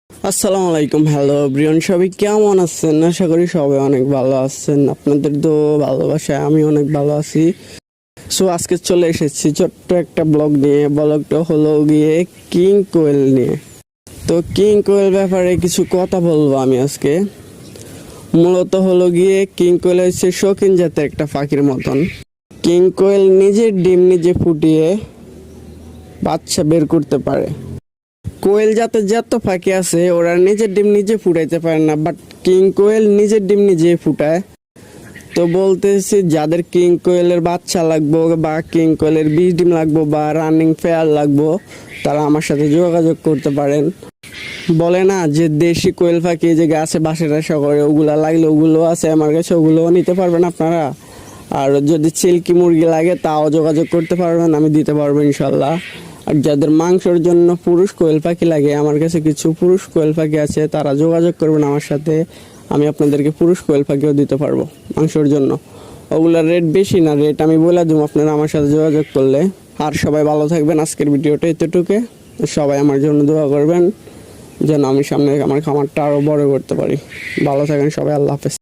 আসসালামু আলাইকুম। Hello Brian, সবাই কেমন আছেন? আশা করি সবাই অনেক ভালো আছেন। আপনাদের তো ভালোবাসায় আমি অনেক ভালো আছি। সো আজকে চলে এসেছি ছোট্ট একটা ব্লগ নিয়ে। ব্লগটা হলো গিয়ে কিং কোয়েল নিয়ে। তো কিং কোয়েল ব্যাপারে কিছু কথা বলবো আমি আজকে। মূলত হলো গিয়ে কিং কোয়েল হচ্ছে শৌখিন জাতের একটা পাখির মতন। কিং কোয়েল নিজের ডিম নিজে ফুটিয়ে বাচ্চা বের করতে পারে। কোয়েল জাতের যত পাখি আছে ওরা নিজের ডিম নিজে ফুটাইতে পারে না, বাট কিং কোয়েল নিজের ডিম নিজে ফুটায়। তো বলতেছি যাদের কিং কোয়েলের বাচ্চা লাগবো বা কিং কোয়েলের 20 ডিম লাগবো বা রানিং পেয়ার লাগবো, তারা আমার সাথে যোগাযোগ করতে পারেন। বলে না যে দেশি কোয়েল পাখি যে গাছে বাসা টাসা করে, ওগুলা লাগলে ওগুলো আছে আমার কাছে, ওগুলোও নিতে পারবেন আপনারা। আর যদি চিল্কি মুরগি লাগে তাও যোগাযোগ করতে পারবেন, আমি দিতে পারবো ইনশাল্লাহ। আর যাদের মাংসের জন্য পুরুষ কোয়েল পাখি লাগে, আমার কাছে কিছু পুরুষ কোয়েল পাখি আছে, তারা যোগাযোগ করবেন আমার সাথে। আমি আপনাদেরকে পুরুষ কোয়েল পাখিও দিতে পারবো মাংসের জন্য। ওগুলোর রেট বেশি না, রেট আমি বলে দেবো আপনারা আমার সাথে যোগাযোগ করলে। আর সবাই ভালো থাকবেন। আজকের ভিডিওটা এতটুকু। সবাই আমার জন্য দোয়া করবেন যেন আমি সামনে আমার খামারটা আরও বড় করতে পারি। ভালো থাকেন সবাই, আল্লাহ হাফেজ।